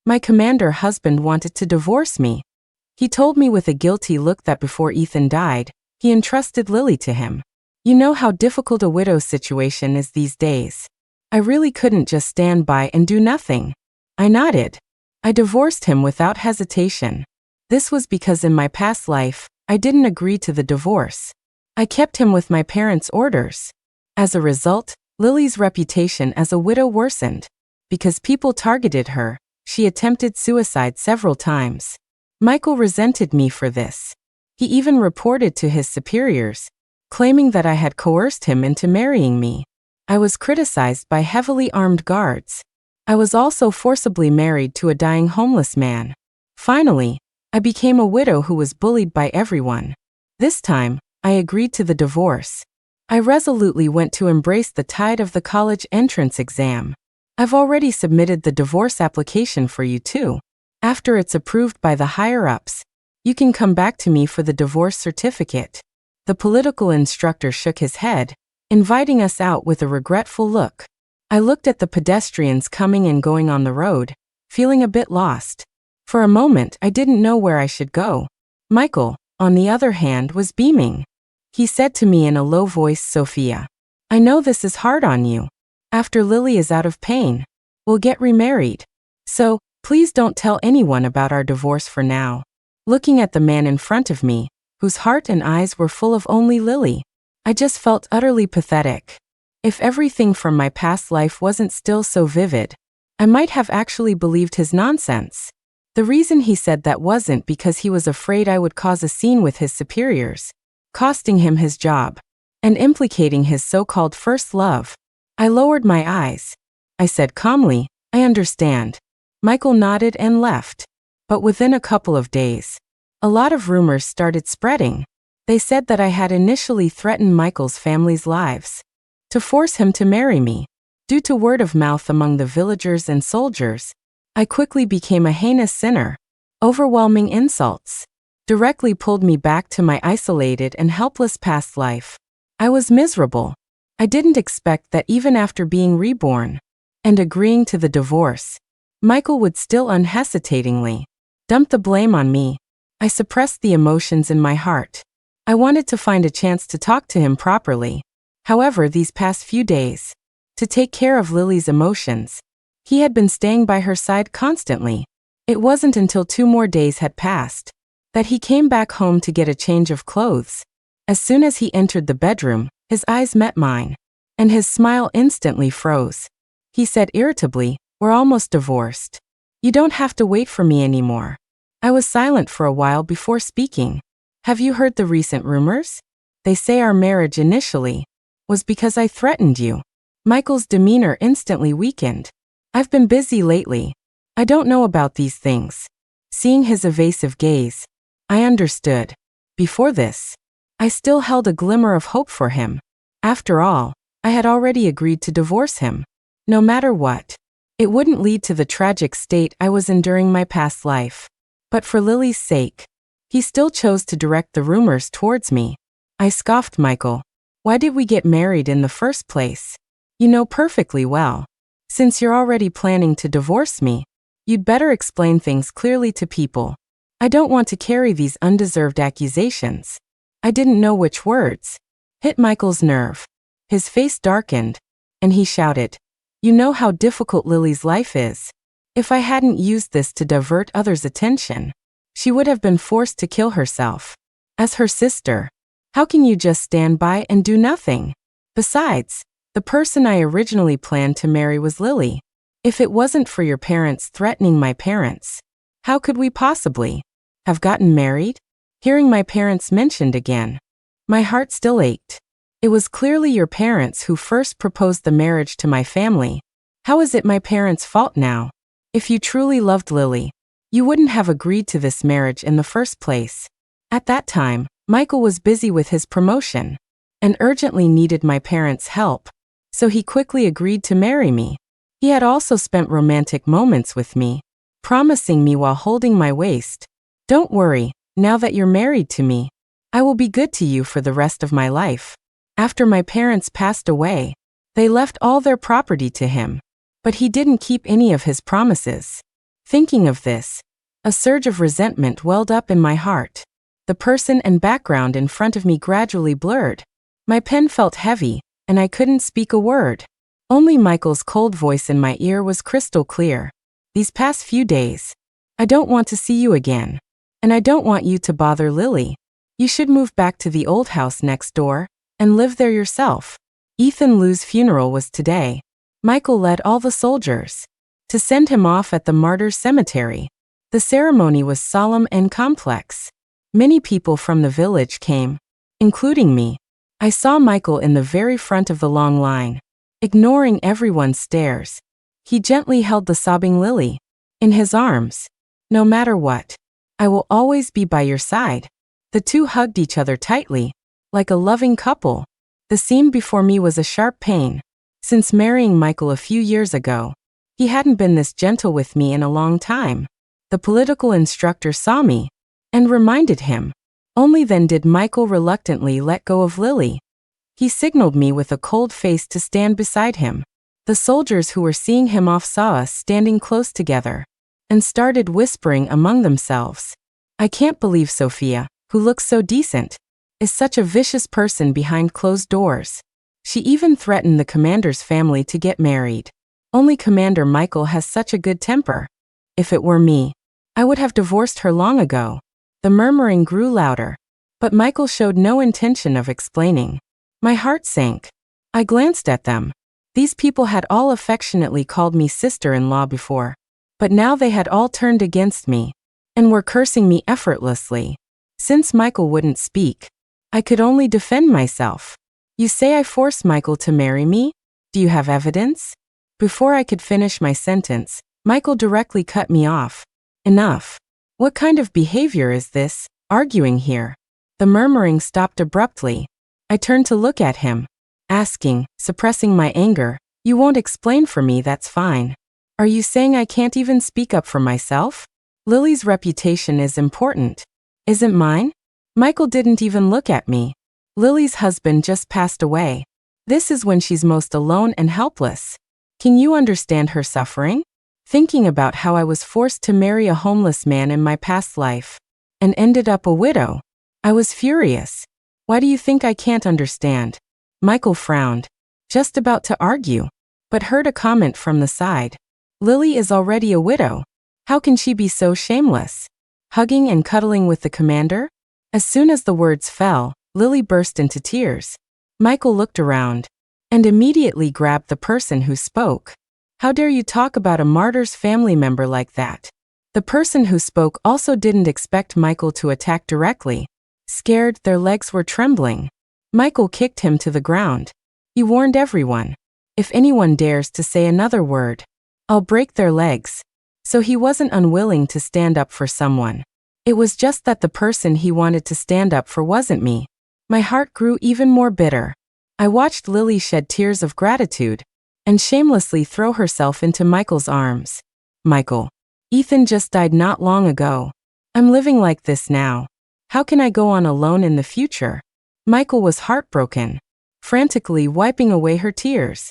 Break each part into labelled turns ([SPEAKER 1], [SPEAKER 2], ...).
[SPEAKER 1] My commander husband wanted to divorce me. He told me with a guilty look that before Ethan died, he entrusted Lily to him. You know how difficult a widow's situation is these days. I really couldn't just stand by and do nothing. I nodded. I divorced him without hesitation. This was because in my past life, I didn't agree to the divorce. I kept him with my parents' orders. As a result, Lily's reputation as a widow worsened. Because people targeted her, she attempted suicide several times. Michael resented me for this. He even reported to his superiors, claiming that I had coerced him into marrying me. I was criticized by heavily armed guards. I was also forcibly married to a dying homeless man. Finally, I became a widow who was bullied by everyone. This time, I agreed to the divorce. I resolutely went to embrace the tide of the college entrance exam. I've already submitted the divorce application for you too. After it's approved by the higher-ups, you can come back to me for the divorce certificate. The political instructor shook his head, inviting us out with a regretful look. I looked at the pedestrians coming and going on the road, feeling a bit lost. For a moment, I didn't know where I should go. Michael, on the other hand, was beaming. He said to me in a low voice, "Sophia, I know this is hard on you. After Lily is out of pain, we'll get remarried. So, please don't tell anyone about our divorce for now." Looking at the man in front of me, whose heart and eyes were full of only Lily, I just felt utterly pathetic. If everything from my past life wasn't still so vivid, I might have actually believed his nonsense. The reason he said that wasn't because he was afraid I would cause a scene with his superiors, costing him his job, and implicating his so-called first love. I lowered my eyes. I said calmly, "I understand." Michael nodded and left. But within a couple of days, a lot of rumors started spreading. They said that I had initially threatened Michael's family's lives to force him to marry me. Due to word of mouth among the villagers and soldiers, I quickly became a heinous sinner. Overwhelming insults directly pulled me back to my isolated and helpless past life. I was miserable. I didn't expect that even after being reborn and agreeing to the divorce, Michael would still unhesitatingly dump the blame on me. I suppressed the emotions in my heart. I wanted to find a chance to talk to him properly. However, these past few days, to take care of Lily's emotions, he had been staying by her side constantly. It wasn't until 2 more days had passed that he came back home to get a change of clothes. As soon as he entered the bedroom, his eyes met mine, and his smile instantly froze. He said irritably, "We're almost divorced. You don't have to wait for me anymore." I was silent for a while before speaking. "Have you heard the recent rumors? They say our marriage initially was because I threatened you." Michael's demeanor instantly weakened. "I've been busy lately. I don't know about these things." Seeing his evasive gaze, I understood. Before this, I still held a glimmer of hope for him. After all, I had already agreed to divorce him. No matter what, it wouldn't lead to the tragic state I was in during my past life. But for Lily's sake, he still chose to direct the rumors towards me. I scoffed. "Michael, why did we get married in the first place? You know perfectly well. Since you're already planning to divorce me, you'd better explain things clearly to people. I don't want to carry these undeserved accusations." I didn't know which words hit Michael's nerve. His face darkened, and he shouted, "You know how difficult Lily's life is. If I hadn't used this to divert others' attention, she would have been forced to kill herself. As her sister, how can you just stand by and do nothing? Besides, the person I originally planned to marry was Lily. If it wasn't for your parents threatening my parents, how could we possibly have gotten married?" Hearing my parents mentioned again, my heart still ached. It was clearly your parents who first proposed the marriage to my family. How is it my parents' fault now? If you truly loved Lily, you wouldn't have agreed to this marriage in the first place. At that time, Michael was busy with his promotion and urgently needed my parents' help, so he quickly agreed to marry me. He had also spent romantic moments with me, promising me while holding my waist, "Don't worry, now that you're married to me, I will be good to you for the rest of my life." After my parents passed away, they left all their property to him, but he didn't keep any of his promises. Thinking of this, a surge of resentment welled up in my heart. The person and background in front of me gradually blurred. My pen felt heavy, and I couldn't speak a word. Only Michael's cold voice in my ear was crystal clear. These past few days, I don't want to see you again. And I don't want you to bother Lily. You should move back to the old house next door and live there yourself. Ethan Liu's funeral was today. Michael led all the soldiers to send him off at the martyrs' cemetery. The ceremony was solemn and complex. Many people from the village came, including me. I saw Michael in the very front of the long line. Ignoring everyone's stares, he gently held the sobbing Lily in his arms. No matter what, I will always be by your side. The two hugged each other tightly, like a loving couple. The scene before me was a sharp pain. Since marrying Michael a few years ago, he hadn't been this gentle with me in a long time. The political instructor saw me and reminded him. Only then did Michael reluctantly let go of Lily. He signaled me with a cold face to stand beside him. The soldiers who were seeing him off saw us standing close together and started whispering among themselves. I can't believe Sophia, who looks so decent, is such a vicious person behind closed doors. She even threatened the commander's family to get married. Only Commander Michael has such a good temper. If it were me, I would have divorced her long ago. The murmuring grew louder, but Michael showed no intention of explaining. My heart sank. I glanced at them. These people had all affectionately called me sister-in-law before, but now they had all turned against me and were cursing me effortlessly. Since Michael wouldn't speak, I could only defend myself. You say I forced Michael to marry me? Do you have evidence? Before I could finish my sentence, Michael directly cut me off. Enough. What kind of behavior is this, arguing here? The murmuring stopped abruptly. I turned to look at him, asking, suppressing my anger, you won't explain for me, that's fine. Are you saying I can't even speak up for myself? Lily's reputation is important. Isn't mine? Michael didn't even look at me. Lily's husband just passed away. This is when she's most alone and helpless. Can you understand her suffering? Thinking about how I was forced to marry a homeless man in my past life and ended up a widow, I was furious. Why do you think I can't understand? Michael frowned, just about to argue, but heard a comment from the side. Lily is already a widow. How can she be so shameless? Hugging and cuddling with the commander? As soon as the words fell, Lily burst into tears. Michael looked around and immediately grabbed the person who spoke. How dare you talk about a martyr's family member like that? The person who spoke also didn't expect Michael to attack directly. Scared, their legs were trembling. Michael kicked him to the ground. He warned everyone. If anyone dares to say another word, I'll break their legs. So he wasn't unwilling to stand up for someone. It was just that the person he wanted to stand up for wasn't me. My heart grew even more bitter. I watched Lily shed tears of gratitude and shamelessly throw herself into Michael's arms. Michael, Ethan just died not long ago. I'm living like this now. How can I go on alone in the future? Michael was heartbroken, frantically wiping away her tears.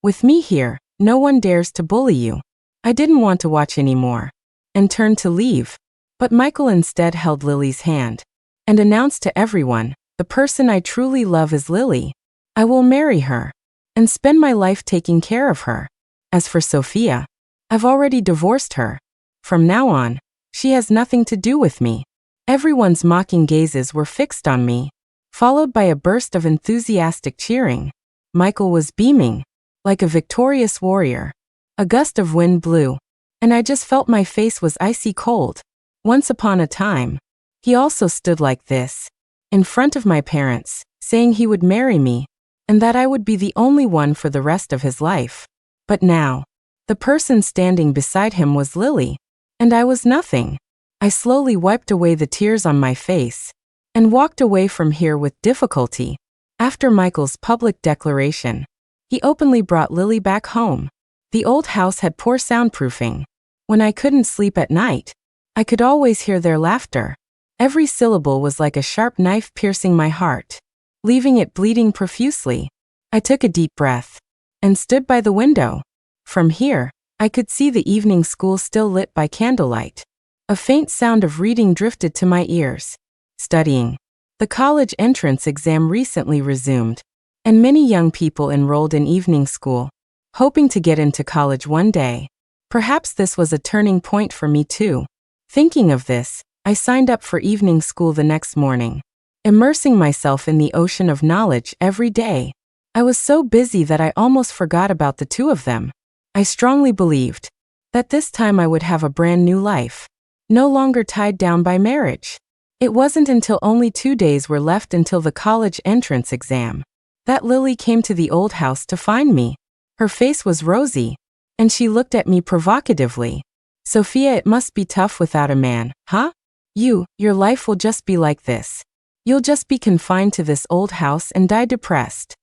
[SPEAKER 1] With me here, no one dares to bully you. I didn't want to watch anymore and turned to leave. But Michael instead held Lily's hand and announced to everyone, the person I truly love is Lily. I will marry her and spend my life taking care of her. As for Sophia, I've already divorced her. From now on, she has nothing to do with me. Everyone's mocking gazes were fixed on me, followed by a burst of enthusiastic cheering. Michael was beaming, like a victorious warrior. A gust of wind blew, and I just felt my face was icy cold. Once upon a time, he also stood like this, in front of my parents, saying he would marry me, and that I would be the only one for the rest of his life. But now, the person standing beside him was Lily, and I was nothing. I slowly wiped away the tears on my face and walked away from here with difficulty. After Michael's public declaration, he openly brought Lily back home. The old house had poor soundproofing. When I couldn't sleep at night, I could always hear their laughter. Every syllable was like a sharp knife piercing my heart, leaving it bleeding profusely. I took a deep breath and stood by the window. From here, I could see the evening school still lit by candlelight. A faint sound of reading drifted to my ears. Studying. The college entrance exam recently resumed, and many young people enrolled in evening school, hoping to get into college one day. Perhaps this was a turning point for me too. Thinking of this, I signed up for evening school the next morning, immersing myself in the ocean of knowledge every day. I was so busy that I almost forgot about the two of them. I strongly believed that this time I would have a brand new life, no longer tied down by marriage. It wasn't until only 2 days were left until the college entrance exam that Lily came to the old house to find me. Her face was rosy, and she looked at me provocatively. "Sophia, it must be tough without a man, huh? Your life will just be like this. You'll just be confined to this old house and die depressed."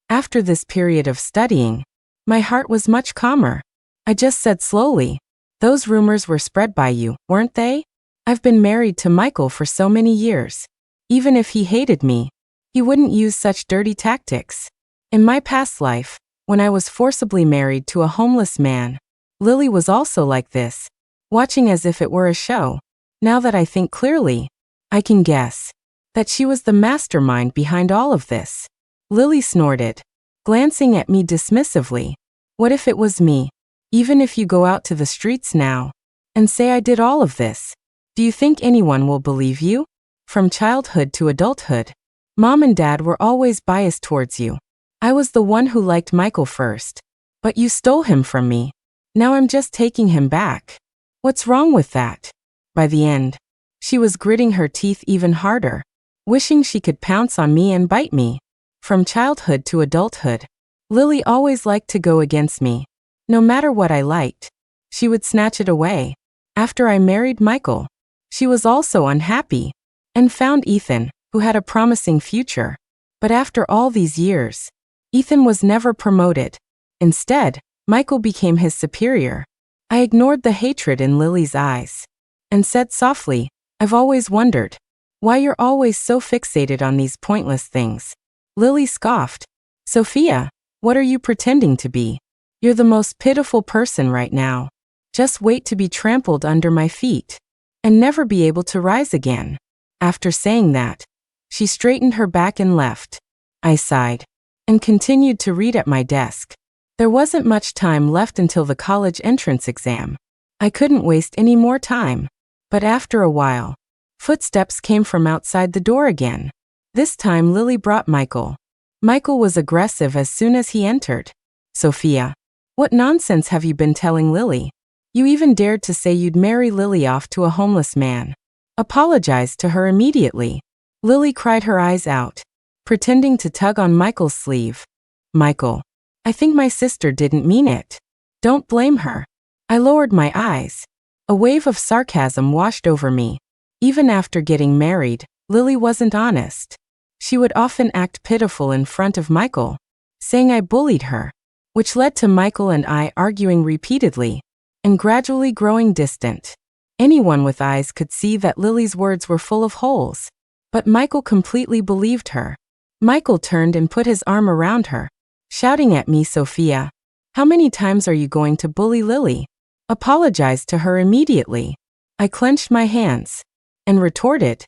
[SPEAKER 1] After this period of studying, my heart was much calmer. I just said slowly, "Those rumors were spread by you, weren't they? I've been married to Michael for so many years. Even if he hated me, he wouldn't use such dirty tactics. In my past life, when I was forcibly married to a homeless man, Lily was also like this, watching as if it were a show. Now that I think clearly, I can guess that she was the mastermind behind all of this." Lily snorted, glancing at me dismissively. "What if it was me? Even if you go out to the streets now and say I did all of this, do you think anyone will believe you? From childhood to adulthood, Mom and Dad were always biased towards you. I was the one who liked Michael first, but you stole him from me. Now I'm just taking him back. What's wrong with that?" By the end, she was gritting her teeth even harder, wishing she could pounce on me and bite me. From childhood to adulthood, Lily always liked to go against me. No matter what I liked, she would snatch it away. After I married Michael, she was also unhappy and found Ethan, who had a promising future. But after all these years, Ethan was never promoted. Instead, Michael became his superior. I ignored the hatred in Lily's eyes and said softly, "I've always wondered why you're always so fixated on these pointless things." Lily scoffed. "Sophia, what are you pretending to be? You're the most pitiful person right now. Just wait to be trampled under my feet and never be able to rise again." After saying that, she straightened her back and left. I sighed and continued to read at my desk. There wasn't much time left until the college entrance exam. I couldn't waste any more time. But after a while, footsteps came from outside the door again. This time Lily brought Michael. Michael was aggressive as soon as he entered. "Sophia, what nonsense have you been telling Lily? You even dared to say you'd marry Lily off to a homeless man. Apologize to her immediately." Lily cried her eyes out, pretending to tug on Michael's sleeve. "Michael, I think my sister didn't mean it. Don't blame her." I lowered my eyes. A wave of sarcasm washed over me. Even after getting married, Lily wasn't honest. She would often act pitiful in front of Michael, saying I bullied her, which led to Michael and I arguing repeatedly and gradually growing distant. Anyone with eyes could see that Lily's words were full of holes, but Michael completely believed her. Michael turned and put his arm around her, shouting at me, "Sophia, how many times are you going to bully Lily? Apologize to her immediately." I clenched my hands and retorted,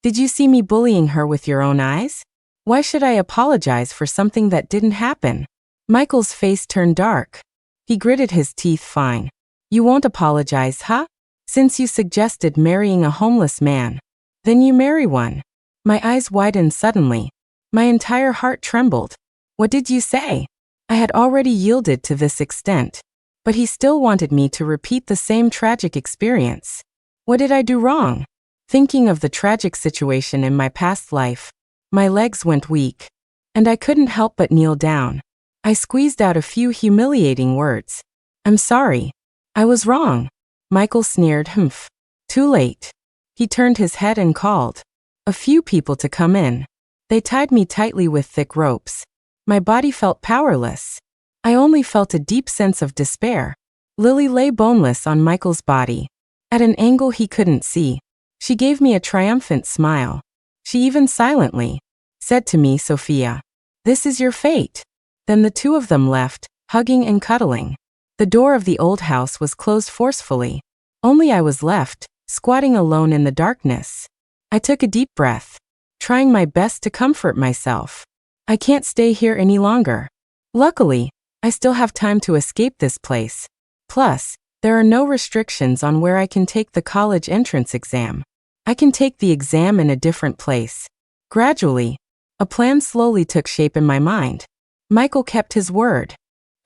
[SPEAKER 1] "Did you see me bullying her with your own eyes? Why should I apologize for something that didn't happen?" Michael's face turned dark. He gritted his teeth. "Fine. You won't apologize, huh? Since you suggested marrying a homeless man, then you marry one." My eyes widened suddenly. My entire heart trembled. What did you say? I had already yielded to this extent, but he still wanted me to repeat the same tragic experience. What did I do wrong? Thinking of the tragic situation in my past life, my legs went weak, and I couldn't help but kneel down. I squeezed out a few humiliating words. "I'm sorry. I was wrong." Michael sneered. "Humph. Too late." He turned his head and called a few people to come in. They tied me tightly with thick ropes. My body felt powerless. I only felt a deep sense of despair. Lily lay boneless on Michael's body, at an angle he couldn't see. She gave me a triumphant smile. She even silently said to me, "Sophia, this is your fate." Then the two of them left, hugging and cuddling. The door of the old house was closed forcefully. Only I was left, squatting alone in the darkness. I took a deep breath, trying my best to comfort myself. I can't stay here any longer. Luckily, I still have time to escape this place. Plus, there are no restrictions on where I can take the college entrance exam. I can take the exam in a different place. Gradually, a plan slowly took shape in my mind. Michael kept his word.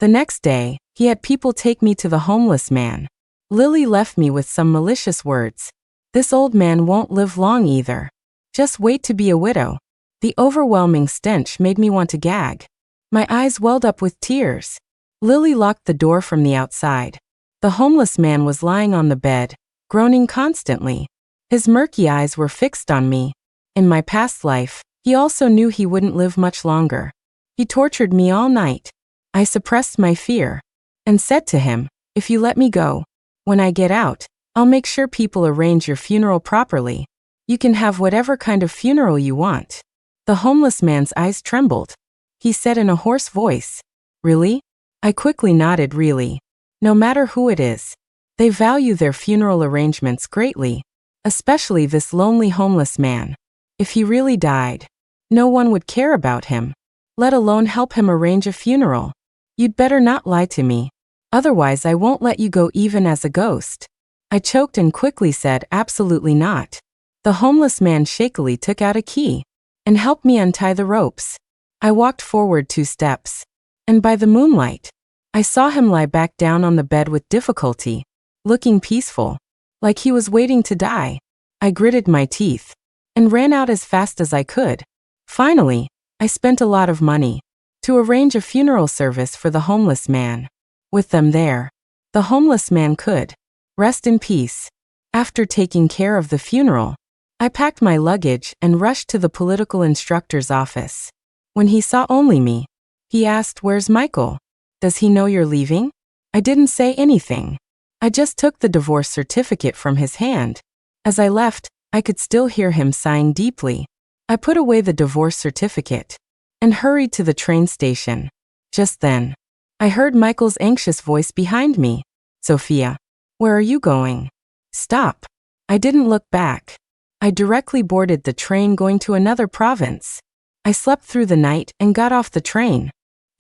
[SPEAKER 1] The next day, he had people take me to the homeless man. Lily left me with some malicious words. This old man won't live long either. Just wait to be a widow. The overwhelming stench made me want to gag. My eyes welled up with tears. Lily locked the door from the outside. The homeless man was lying on the bed, groaning constantly. His murky eyes were fixed on me. In my past life, he also knew he wouldn't live much longer. He tortured me all night. I suppressed my fear and said to him, "If you let me go, when I get out, I'll make sure people arrange your funeral properly. You can have whatever kind of funeral you want." The homeless man's eyes trembled. He said in a hoarse voice, "Really?" I quickly nodded, "Really. No matter who it is, they value their funeral arrangements greatly, especially this lonely homeless man. If he really died, no one would care about him, let alone help him arrange a funeral. You'd better not lie to me. Otherwise I won't let you go even as a ghost." I choked and quickly said, "Absolutely not." The homeless man shakily took out a key and helped me untie the ropes. I walked forward 2 steps, and by the moonlight, I saw him lie back down on the bed with difficulty, looking peaceful, like he was waiting to die. I gritted my teeth and ran out as fast as I could. Finally, I spent a lot of money to arrange a funeral service for the homeless man. With them there, the homeless man could rest in peace. After taking care of the funeral, I packed my luggage and rushed to the political instructor's office. When he saw only me, he asked, "Where's Michael? Does he know you're leaving?" I didn't say anything. I just took the divorce certificate from his hand. As I left, I could still hear him sighing deeply. I put away the divorce certificate and hurried to the train station. Just then, I heard Michael's anxious voice behind me. "Sophia, where are you going? Stop." I didn't look back. I directly boarded the train going to another province. I slept through the night and got off the train.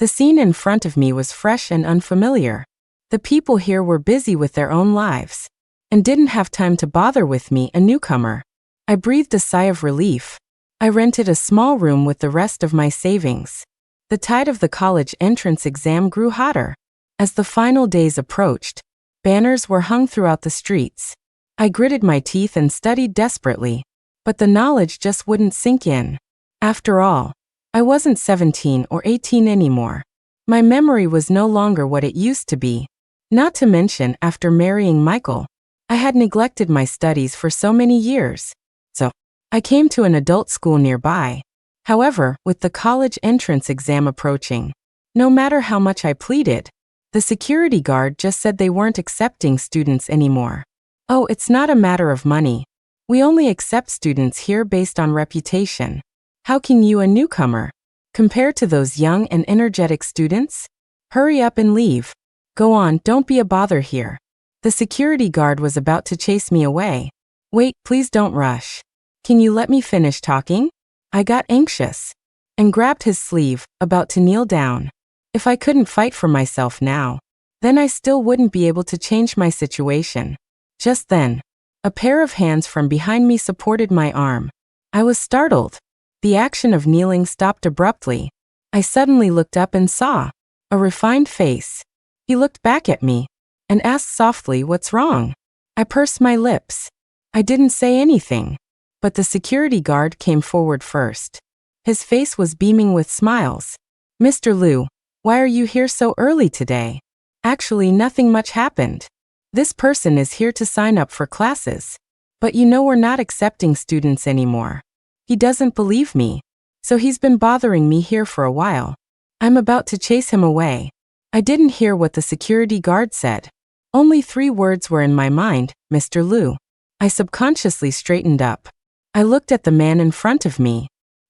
[SPEAKER 1] The scene in front of me was fresh and unfamiliar. The people here were busy with their own lives and didn't have time to bother with me, a newcomer. I breathed a sigh of relief. I rented a small room with the rest of my savings. The tide of the college entrance exam grew hotter. As the final days approached, banners were hung throughout the streets. I gritted my teeth and studied desperately, but the knowledge just wouldn't sink in. After all, I wasn't 17 or 18 anymore. My memory was no longer what it used to be. Not to mention, after marrying Michael, I had neglected my studies for so many years. So, I came to an adult school nearby. However, with the college entrance exam approaching, no matter how much I pleaded, the security guard just said they weren't accepting students anymore. "Oh, it's not a matter of money. We only accept students here based on reputation. How can you, a newcomer, compare to those young and energetic students? Hurry up and leave. Go on, don't be a bother here." The security guard was about to chase me away. "Wait, please don't rush. Can you let me finish talking?" I got anxious and grabbed his sleeve, about to kneel down. If I couldn't fight for myself now, then I still wouldn't be able to change my situation. Just then, a pair of hands from behind me supported my arm. I was startled. The action of kneeling stopped abruptly. I suddenly looked up and saw a refined face. He looked back at me and asked softly, "What's wrong?" I pursed my lips. I didn't say anything, but the security guard came forward first. His face was beaming with smiles. "Mr. Liu, why are you here so early today?" "Actually, nothing much happened. This person is here to sign up for classes. But you know we're not accepting students anymore. He doesn't believe me, so he's been bothering me here for a while. I'm about to chase him away." I didn't hear what the security guard said. Only 3 words were in my mind, "Mr. Liu." I subconsciously straightened up. I looked at the man in front of me.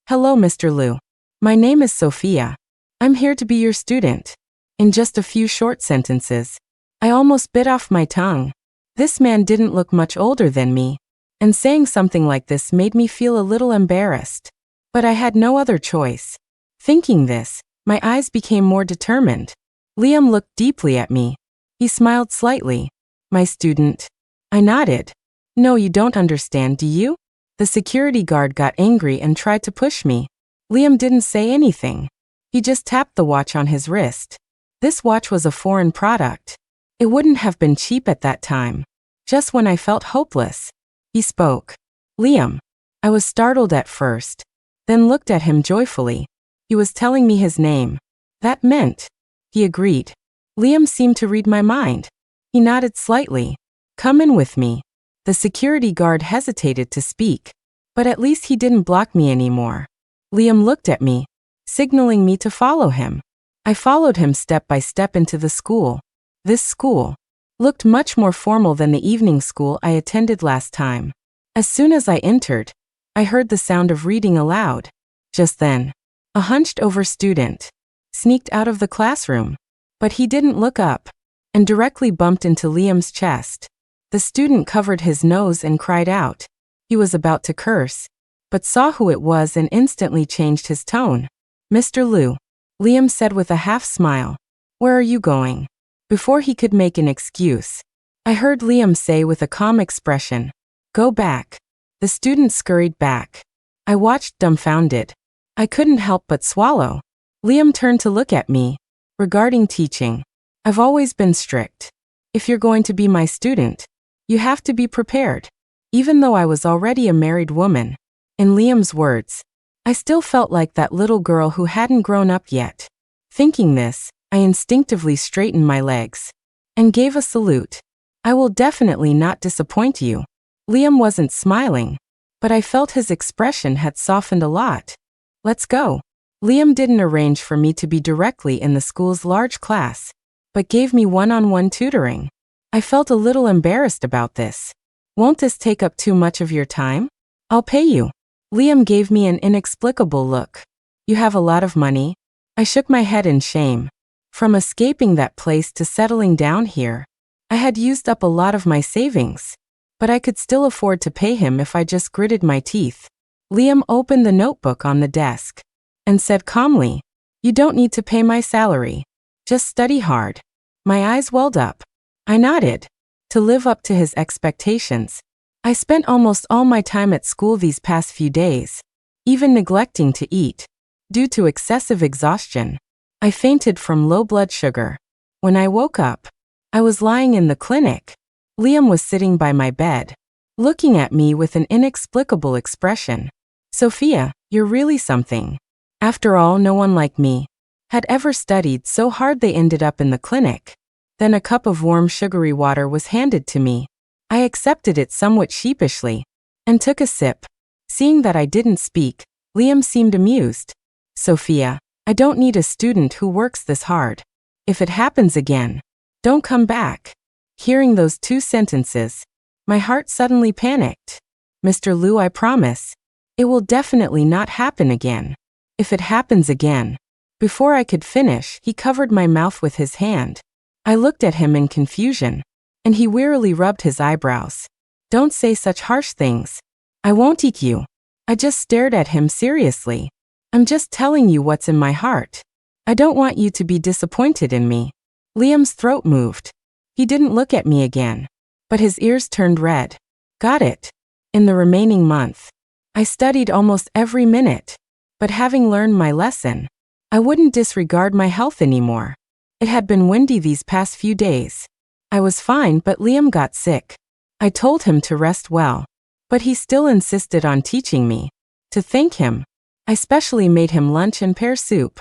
[SPEAKER 1] "Hello, Mr. Liu. My name is Sophia. I'm here to be your student." In just a few short sentences, I almost bit off my tongue. This man didn't look much older than me, and saying something like this made me feel a little embarrassed. But I had no other choice. Thinking this, my eyes became more determined. Liam looked deeply at me. He smiled slightly. My student. I nodded. No, you don't understand, do you? The security guard got angry and tried to push me. Liam didn't say anything. He just tapped the watch on his wrist. This watch was a foreign product. It wouldn't have been cheap at that time. Just when I felt hopeless, he spoke. Liam. I was startled at first, then looked at him joyfully. He was telling me his name. That meant. He agreed. Liam seemed to read my mind. He nodded slightly. Come in with me. The security guard hesitated to speak, but at least he didn't block me anymore. Liam looked at me, signaling me to follow him. I followed him step by step into the school. This school looked much more formal than the evening school I attended last time. As soon as I entered, I heard the sound of reading aloud. Just then, a hunched-over student sneaked out of the classroom, but he didn't look up and directly bumped into Liam's chest. The student covered his nose and cried out. He was about to curse, but saw who it was and instantly changed his tone. Mr. Liu, Liam said with a half-smile. Where are you going? Before he could make an excuse, I heard Liam say with a calm expression, Go back. The student scurried back. I watched dumbfounded. I couldn't help but swallow. Liam turned to look at me. Regarding teaching, I've always been strict. If you're going to be my student, you have to be prepared. Even though I was already a married woman, in Liam's words, I still felt like that little girl who hadn't grown up yet. Thinking this, I instinctively straightened my legs and gave a salute. I will definitely not disappoint you. Liam wasn't smiling, but I felt his expression had softened a lot. Let's go. Liam didn't arrange for me to be directly in the school's large class, but gave me one-on-one tutoring. I felt a little embarrassed about this. Won't this take up too much of your time? I'll pay you. Liam gave me an inexplicable look. You have a lot of money? I shook my head in shame. From escaping that place to settling down here, I had used up a lot of my savings, but I could still afford to pay him if I just gritted my teeth. Liam opened the notebook on the desk and said calmly, You don't need to pay my salary. Just study hard. My eyes welled up. I nodded. To live up to his expectations, I spent almost all my time at school these past few days, even neglecting to eat. Due to excessive exhaustion, I fainted from low blood sugar. When I woke up, I was lying in the clinic. Liam was sitting by my bed, looking at me with an inexplicable expression. Sophia, you're really something. After all, no one like me had ever studied so hard they ended up in the clinic. Then a cup of warm sugary water was handed to me. I accepted it somewhat sheepishly and took a sip. Seeing that I didn't speak, Liam seemed amused. Sophia, I don't need a student who works this hard. If it happens again, don't come back. Hearing those two sentences, my heart suddenly panicked. Mr. Liu, I promise, it will definitely not happen again. If it happens again. Before I could finish, he covered my mouth with his hand. I looked at him in confusion, and he wearily rubbed his eyebrows. Don't say such harsh things. I won't eat you. I just stared at him seriously. I'm just telling you what's in my heart. I don't want you to be disappointed in me. Liam's throat moved. He didn't look at me again, but his ears turned red. Got it. In the remaining month, I studied almost every minute, but having learned my lesson, I wouldn't disregard my health anymore. It had been windy these past few days. I was fine, but Liam got sick. I told him to rest well, but he still insisted on teaching me. To thank him, I specially made him lunch and pear soup.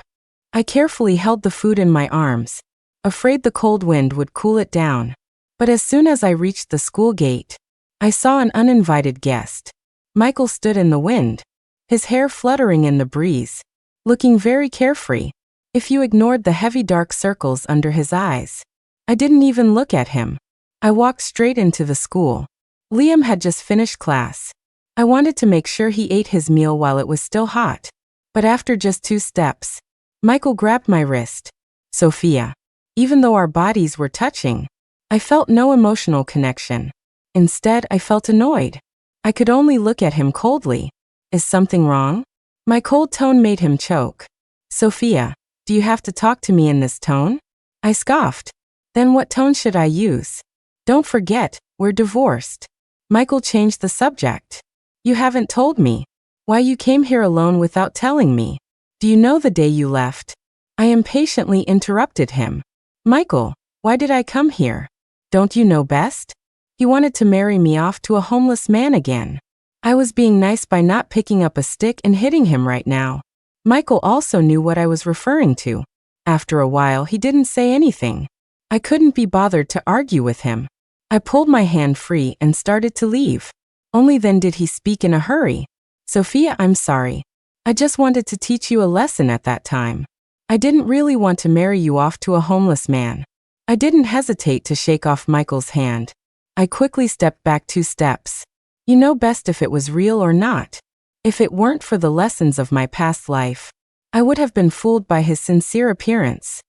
[SPEAKER 1] I carefully held the food in my arms, afraid the cold wind would cool it down. But as soon as I reached the school gate, I saw an uninvited guest. Michael stood in the wind, his hair fluttering in the breeze, looking very carefree, if you ignored the heavy dark circles under his eyes. I didn't even look at him. I walked straight into the school. Liam had just finished class. I wanted to make sure he ate his meal while it was still hot. But after just 2 steps, Michael grabbed my wrist. Sophia. Even though our bodies were touching, I felt no emotional connection. Instead, I felt annoyed. I could only look at him coldly. Is something wrong? My cold tone made him choke. Sophia, do you have to talk to me in this tone? I scoffed. Then what tone should I use? Don't forget, we're divorced. Michael changed the subject. You haven't told me why you came here alone without telling me. Do you know the day you left? I impatiently interrupted him. Michael, why did I come here? Don't you know best? He wanted to marry me off to a homeless man again. I was being nice by not picking up a stick and hitting him right now. Michael also knew what I was referring to. After a while, he didn't say anything. I couldn't be bothered to argue with him. I pulled my hand free and started to leave. Only then did he speak in a hurry. Sophia, I'm sorry. I just wanted to teach you a lesson at that time. I didn't really want to marry you off to a homeless man. I didn't hesitate to shake off Michael's hand. I quickly stepped back 2 steps. You know best if it was real or not. If it weren't for the lessons of my past life, I would have been fooled by his sincere appearance.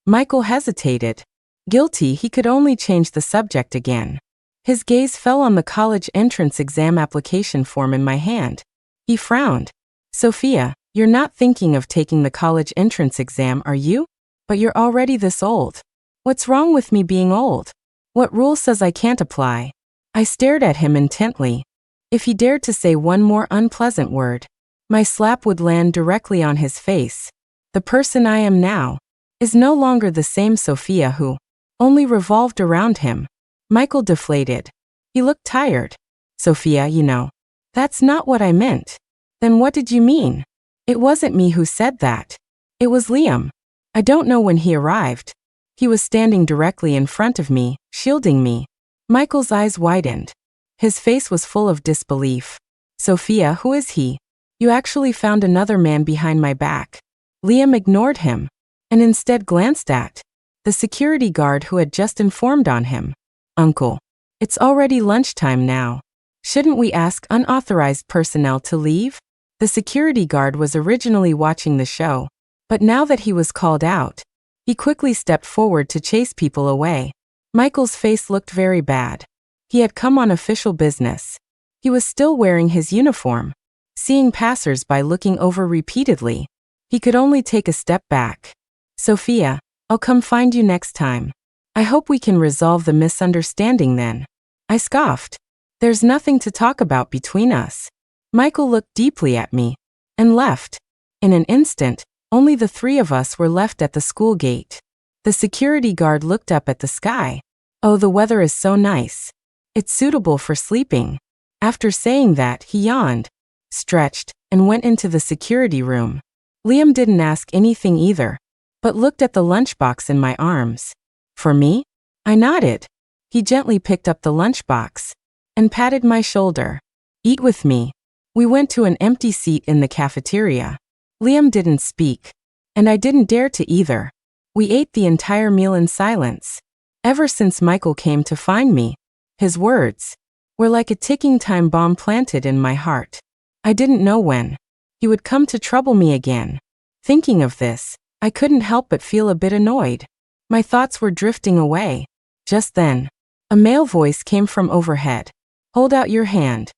[SPEAKER 1] Michael hesitated. Guilty, he could only change the subject again. His gaze fell on the college entrance exam application form in my hand. He frowned. Sophia, you're not thinking of taking the college entrance exam, are you? But you're already this old. What's wrong with me being old? What rule says I can't apply? I stared at him intently. If he dared to say one more unpleasant word, my slap would land directly on his face. The person I am now is no longer the same Sophia who only revolved around him. Michael deflated. He looked tired. Sophia, you know, that's not what I meant. Then what did you mean? It wasn't me who said that. It was Liam. I don't know when he arrived. He was standing directly in front of me, shielding me. Michael's eyes widened. His face was full of disbelief. Sophia, who is he? You actually found another man behind my back. Liam ignored him and instead glanced at the security guard who had just informed on him. Uncle, it's already lunchtime now. Shouldn't we ask unauthorized personnel to leave? The security guard was originally watching the show, but now that he was called out, he quickly stepped forward to chase people away. Michael's face looked very bad. He had come on official business. He was still wearing his uniform. Seeing passers-by looking over repeatedly, he could only take a step back. Sophia, I'll come find you next time. I hope we can resolve the misunderstanding then. I scoffed. There's nothing to talk about between us. Michael looked deeply at me and left. In an instant, only the 3 of us were left at the school gate. The security guard looked up at the sky. Oh, the weather is so nice. It's suitable for sleeping. After saying that, he yawned, stretched, and went into the security room. Liam didn't ask anything either, but looked at the lunchbox in my arms. For me? I nodded. He gently picked up the lunchbox and patted my shoulder. Eat with me. We went to an empty seat in the cafeteria. Liam didn't speak, and I didn't dare to either. We ate the entire meal in silence. Ever since Michael came to find me, his words were like a ticking time bomb planted in my heart. I didn't know when he would come to trouble me again. Thinking of this, I couldn't help but feel a bit annoyed. My thoughts were drifting away. Just then, a male voice came from overhead. Hold out your hand.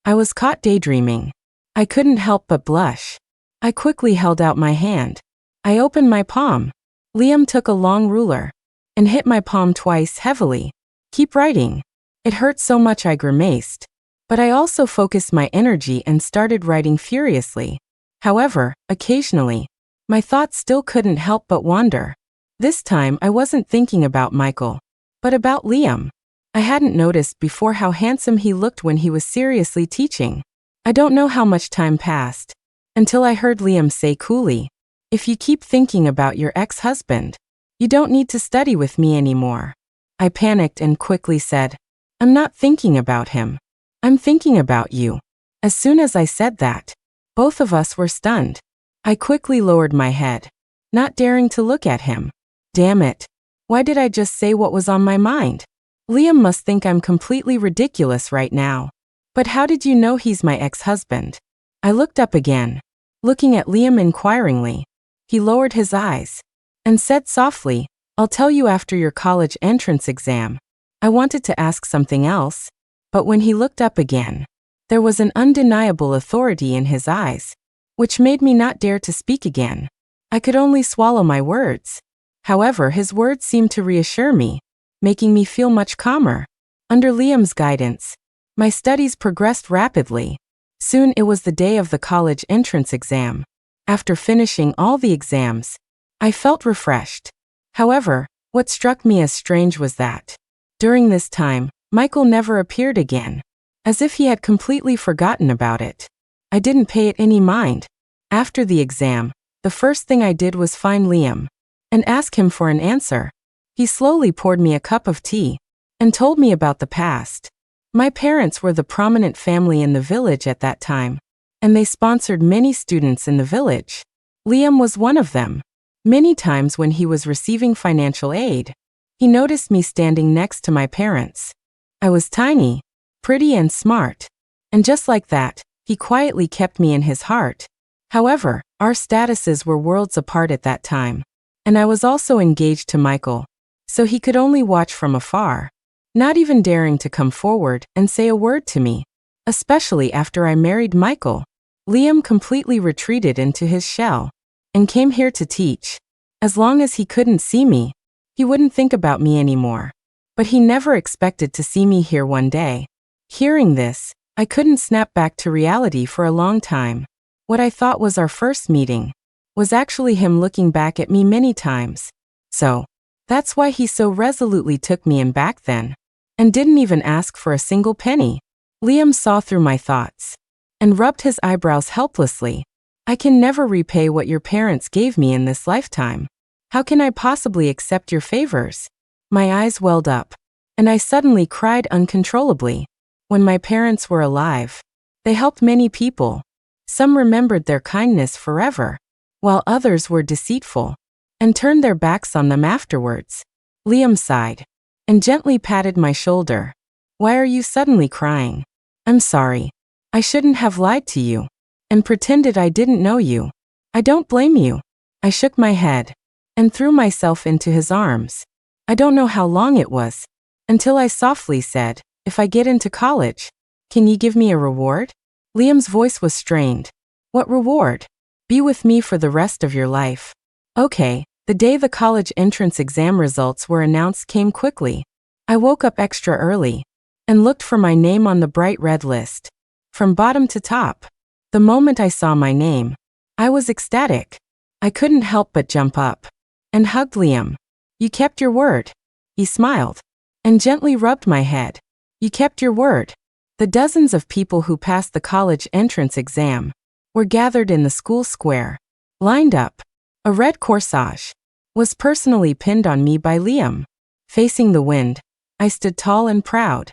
[SPEAKER 1] I was caught daydreaming. I couldn't help but blush. I quickly held out my hand. I opened my palm. Liam took a long ruler and hit my palm twice heavily. Keep writing. It hurt so much I grimaced. But I also focused my energy and started writing furiously. However, occasionally, my thoughts still couldn't help but wander. This time I wasn't thinking about Michael, but about Liam. I hadn't noticed before how handsome he looked when he was seriously teaching. I don't know how much time passed until I heard Liam say coolly, "If you keep thinking about your ex-husband, you don't need to study with me anymore." I panicked and quickly said, "I'm not thinking about him. I'm thinking about you." As soon as I said that, both of us were stunned. I quickly lowered my head, not daring to look at him. Damn it. Why did I just say what was on my mind? Liam must think I'm completely ridiculous right now. But how did you know he's my ex-husband? I looked up again, looking at Liam inquiringly. He lowered his eyes and said softly, I'll tell you after your college entrance exam. I wanted to ask something else, but when he looked up again, there was an undeniable authority in his eyes, which made me not dare to speak again. I could only swallow my words. However, his words seemed to reassure me, making me feel much calmer. Under Liam's guidance, my studies progressed rapidly. Soon it was the day of the college entrance exam. After finishing all the exams, I felt refreshed. However, what struck me as strange was that, during this time, Michael never appeared again, as if he had completely forgotten about it. I didn't pay it any mind. After the exam, the first thing I did was find Liam and ask him for an answer. He slowly poured me a cup of tea and told me about the past. My parents were the prominent family in the village at that time, and they sponsored many students in the village. Liam was one of them. Many times when he was receiving financial aid, he noticed me standing next to my parents. I was tiny, pretty and smart, and just like that, he quietly kept me in his heart. However, our statuses were worlds apart at that time, and I was also engaged to Michael, so he could only watch from afar, not even daring to come forward and say a word to me. Especially after I married Michael, Liam completely retreated into his shell and came here to teach. As long as he couldn't see me, he wouldn't think about me anymore. But he never expected to see me here one day. Hearing this, I couldn't snap back to reality for a long time. What I thought was our first meeting was actually him looking back at me many times. So, that's why he so resolutely took me in back then, and didn't even ask for a single penny. Liam saw through my thoughts and rubbed his eyebrows helplessly. I can never repay what your parents gave me in this lifetime. How can I possibly accept your favors? My eyes welled up, and I suddenly cried uncontrollably. When my parents were alive, they helped many people. Some remembered their kindness forever, while others were deceitful and turned their backs on them afterwards. Liam sighed and gently patted my shoulder. Why are you suddenly crying? I'm sorry. I shouldn't have lied to you and pretended I didn't know you. I don't blame you. I shook my head and threw myself into his arms. I don't know how long it was until I softly said, if I get into college, can you give me a reward? Liam's voice was strained. What reward? Be with me for the rest of your life. Okay. The day the college entrance exam results were announced came quickly. I woke up extra early and looked for my name on the bright red list, from bottom to top. The moment I saw my name, I was ecstatic. I couldn't help but jump up and hugged Liam. You kept your word. He smiled and gently rubbed my head. You kept your word. The dozens of people who passed the college entrance exam were gathered in the school square, lined up. A red corsage was personally pinned on me by Liam. Facing the wind, I stood tall and proud.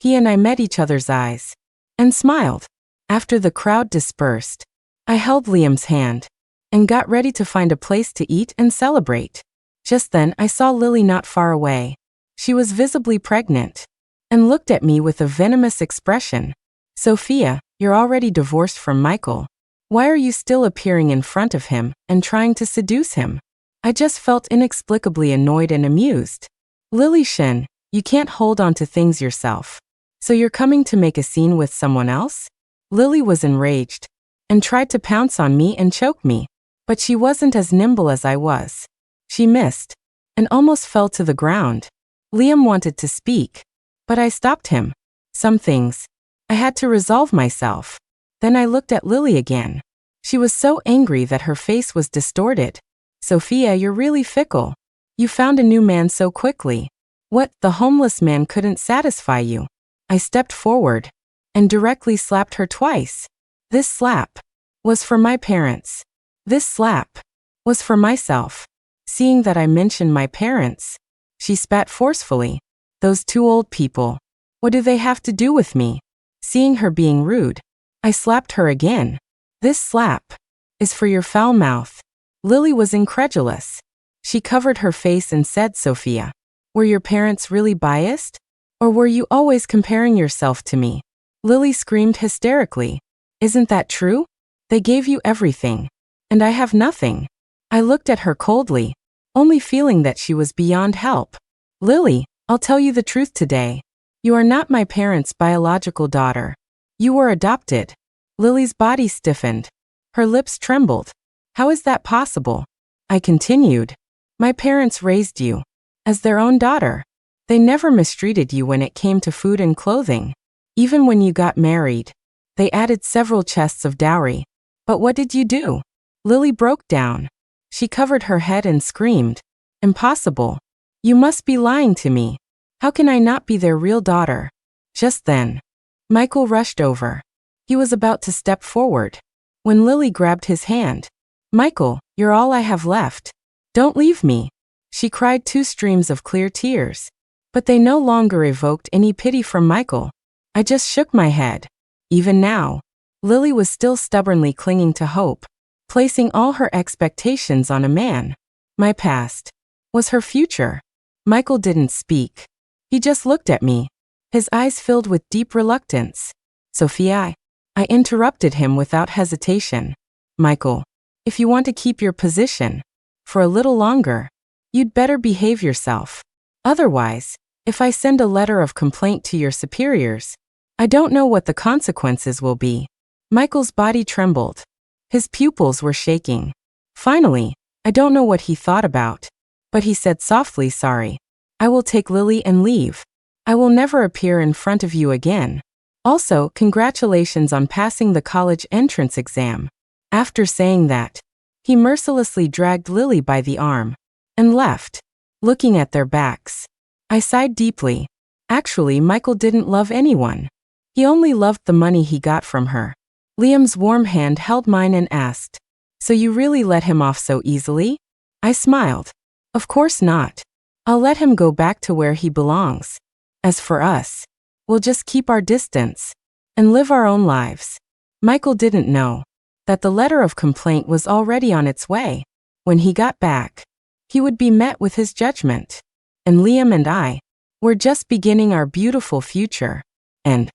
[SPEAKER 1] He and I met each other's eyes and smiled. After the crowd dispersed, I held Liam's hand and got ready to find a place to eat and celebrate. Just then, I saw Lily not far away. She was visibly pregnant and looked at me with a venomous expression. Sophia, you're already divorced from Michael. Why are you still appearing in front of him and trying to seduce him? I just felt inexplicably annoyed and amused. Lily Shen, you can't hold on to things yourself. So you're coming to make a scene with someone else? Lily was enraged and tried to pounce on me and choke me, but she wasn't as nimble as I was. She missed and almost fell to the ground. Liam wanted to speak, but I stopped him. Some things I had to resolve myself. Then I looked at Lily again. She was so angry that her face was distorted. Sophia, you're really fickle. You found a new man so quickly. What, the homeless man couldn't satisfy you? I stepped forward and directly slapped her twice. This slap was for my parents. This slap was for myself. Seeing that I mentioned my parents, she spat forcefully. Those two old people. What do they have to do with me? Seeing her being rude, I slapped her again. This slap is for your foul mouth. Lily was incredulous. She covered her face and said, Sophia, were your parents really biased? Or were you always comparing yourself to me? Lily screamed hysterically. Isn't that true? They gave you everything, and I have nothing. I looked at her coldly. only feeling that she was beyond help. Lily, I'll tell you the truth today. You are not my parents' biological daughter. You were adopted. Lily's body stiffened. Her lips trembled. How is that possible? I continued. My parents raised you as their own daughter. They never mistreated you when it came to food and clothing. Even when you got married, they added several chests of dowry. But what did you do? Lily broke down. She covered her head and screamed. Impossible. You must be lying to me. How can I not be their real daughter? Just then, Michael rushed over. He was about to step forward when Lily grabbed his hand. Michael, you're all I have left. Don't leave me. She cried 2 streams of clear tears. But they no longer evoked any pity from Michael. I just shook my head. Even now, Lily was still stubbornly clinging to hope, placing all her expectations on a man. My past was her future. Michael didn't speak. He just looked at me, his eyes filled with deep reluctance. Sophia, I interrupted him without hesitation. Michael, if you want to keep your position for a little longer, you'd better behave yourself. Otherwise, if I send a letter of complaint to your superiors, I don't know what the consequences will be. Michael's body trembled. His pupils were shaking. Finally, I don't know what he thought about, but he said softly, sorry. I will take Lily and leave. I will never appear in front of you again. Also, congratulations on passing the college entrance exam. After saying that, he mercilessly dragged Lily by the arm and left, looking at their backs. I sighed deeply. Actually, Michael didn't love anyone. He only loved the money he got from her. Liam's warm hand held mine and asked, so you really let him off so easily? I smiled. Of course not. I'll let him go back to where he belongs. As for us, we'll just keep our distance and live our own lives. Michael didn't know that the letter of complaint was already on its way. When he got back, he would be met with his judgment. And Liam and I were just beginning our beautiful future. And